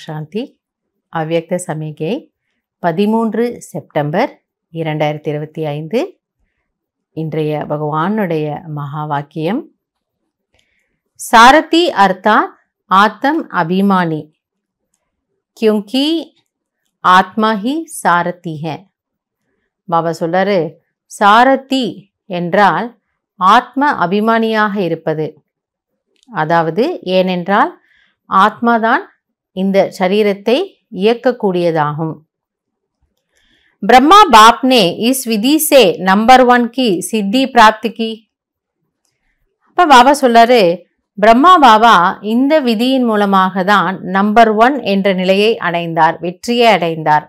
சாந்தி. அவ்யக்த சமிகை 13 செப்டம்பர் 2025. இன்றைய பகவானுடைய மகா வாக்கியம். சாரதி அர்த்தாத் ஆத்ம் அபிமானி, क्योंकि ஆத்மா ஹி சாரதி है. பாபா சொல்றாரு, சாரதி என்றால் ஆத்ம அபிமானியாக இருப்பது. அதாவது ஏனென்றால் ஆத்மாதான் இந்த சரீரத்தை இயக்கக்கூடியதாகும். ब्रह्मा बाप ने इस विधि से नंबर 1 की सिद्धि प्राप्त की. அப்ப பாபா சொல்றாரு, பிரம்மா பாபா இந்த விதியின் மூலமாக தான் நம்பர் 1 என்ற நிலையை அடைந்தார், வெற்றியை அடைந்தார்.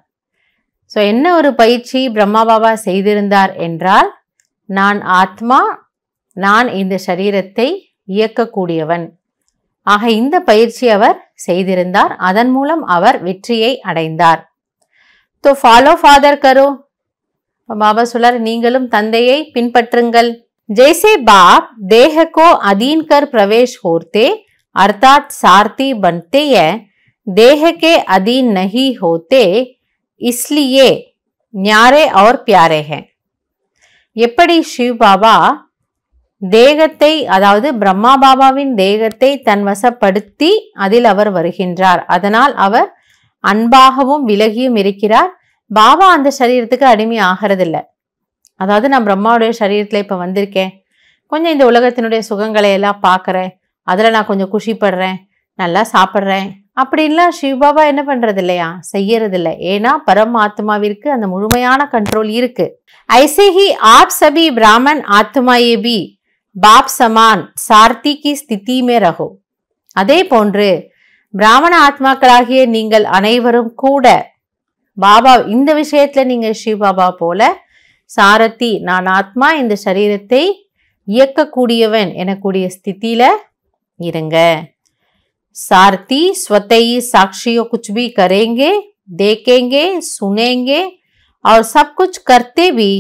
ஸோ என்ன ஒரு பயிற்சி பிரம்மா பாபா செய்திருந்தார் என்றால், நான் ஆத்மா, நான் இந்த சரீரத்தை இயக்கக்கூடியவன். ஆக இந்த பயிற்சி அவர் செய்திருந்தார். அதன் மூலம் அவர் வெற்றியை அடைந்தார். तो ஃபாலோ ஃபாதர் करो. பாபா சொல்றார், நீங்களும் தந்தையை பின்பற்றுங்கள். जैसे बाप देह को अधीन कर प्रवेश होते अर्थात सारथी बनते हैं, देह के अधीन नहीं होते, इसलिए न्यारे और प्यारे हैं. எப்படி சிவ் பாபா தேகத்தை, அதாவது பிரம்மா பாபாவின் தேகத்தை தன் வசப்படுத்தி அதில் அவர் வருகின்றார், அதனால் அவர் அன்பாகவும் விலகியும் இருக்கிறார். பாபா அந்த சரீரத்துக்கு அடிமை ஆகிறதில்லை. அதாவது நான் பிரம்மாவுடைய சரீரத்தில் இப்போ வந்திருக்கேன், கொஞ்சம் இந்த உலகத்தினுடைய சுகங்களை எல்லாம் பார்க்குறேன், அதில் நான் கொஞ்சம் குஷிப்படுறேன், நல்லா சாப்பிட்றேன் அப்படின்லாம் சிவபாபா என்ன பண்ணுறது இல்லையா, செய்யறதில்லை. ஏன்னா பரமாத்மாவிற்கு அந்த முழுமையான கண்ட்ரோல் இருக்கு. ஐசே ஹி ஆப் சபி பிராமன் ஆத்மாயே பி பாப் சமான் சார்த்தி கி ஸ்திதி மே ரஹோ. அதே போன்று பிராமண ஆத்மாக்களாகிய நீங்கள் அனைவரும் கூட பாபா இந்த விஷயத்துல நீங்க சிவபாபா போல சாரதி, நான் ஆத்மா, இந்த சரீரத்தை இயக்கக்கூடியவன் எனக்கூடிய ஸ்திதியில இருங்க. सारथी स्वतः ही साक्षियों कुछ भी करेंगे, देखेंगे, सुनेंगे और सब कुछ करते भी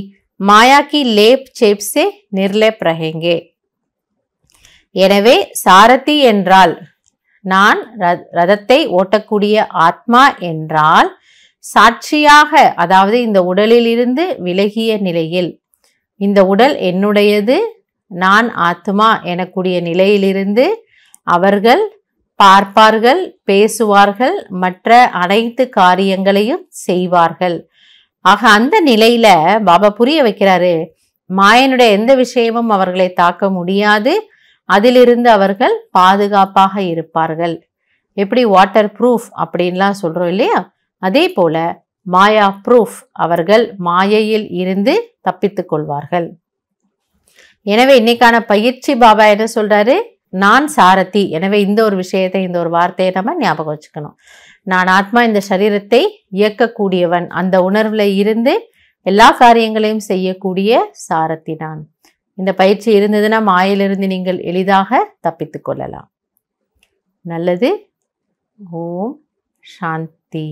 माया की लेप चेप से निर्लेप रहेंगे. எனவே சாரதி என்றால் நான் ரதத்தை ஓட்டக்கூடிய ஆத்மா என்றால் சாட்சியாக, அதாவது இந்த உடலில் இருந்து விலகிய நிலையில், இந்த உடல் என்னுடையது, நான் ஆத்மா எனக்கூடிய நிலையிலிருந்து அவர்கள் பார்ப்பார்கள், பேசுவார்கள், மற்ற அனைத்து காரியங்களையும் செய்வார்கள். ஆக அந்த நிலையில பாபா புரிய வைக்கிறாரு, மாயனுடைய எந்த விஷயமும் அவர்களை தாக்க முடியாது, அதிலிருந்து அவர்கள் பாதுகாப்பாக இருப்பார்கள். எப்படி வாட்டர் ப்ரூஃப் அப்படின்லாம் சொல்றோம் இல்லையா, அதே போல மாயா ப்ரூஃப், அவர்கள் மாயையில் இருந்து தப்பித்துக் கொள்வார்கள். எனவே இன்னைக்கான பயிற்சி பாபா என்ன சொல்றாரு, நான் சாரதி. எனவே இந்த ஒரு விஷயத்தை, இந்த ஒரு வார்த்தையை நம்ம ஞாபகம் வச்சுக்கணும். நான் ஆத்மா, இந்த சரீரத்தை இயக்கக்கூடியவன், அந்த உணர்வுல இருந்து எல்லா காரியங்களையும் செய்யக்கூடிய சாரதி நான். இந்த பயிற்சி இருந்ததுன்னா மாயிலிருந்து நீங்கள் எளிதாக தப்பித்துக் கொள்ளலாம். நல்லது. ஓம் சாந்தி.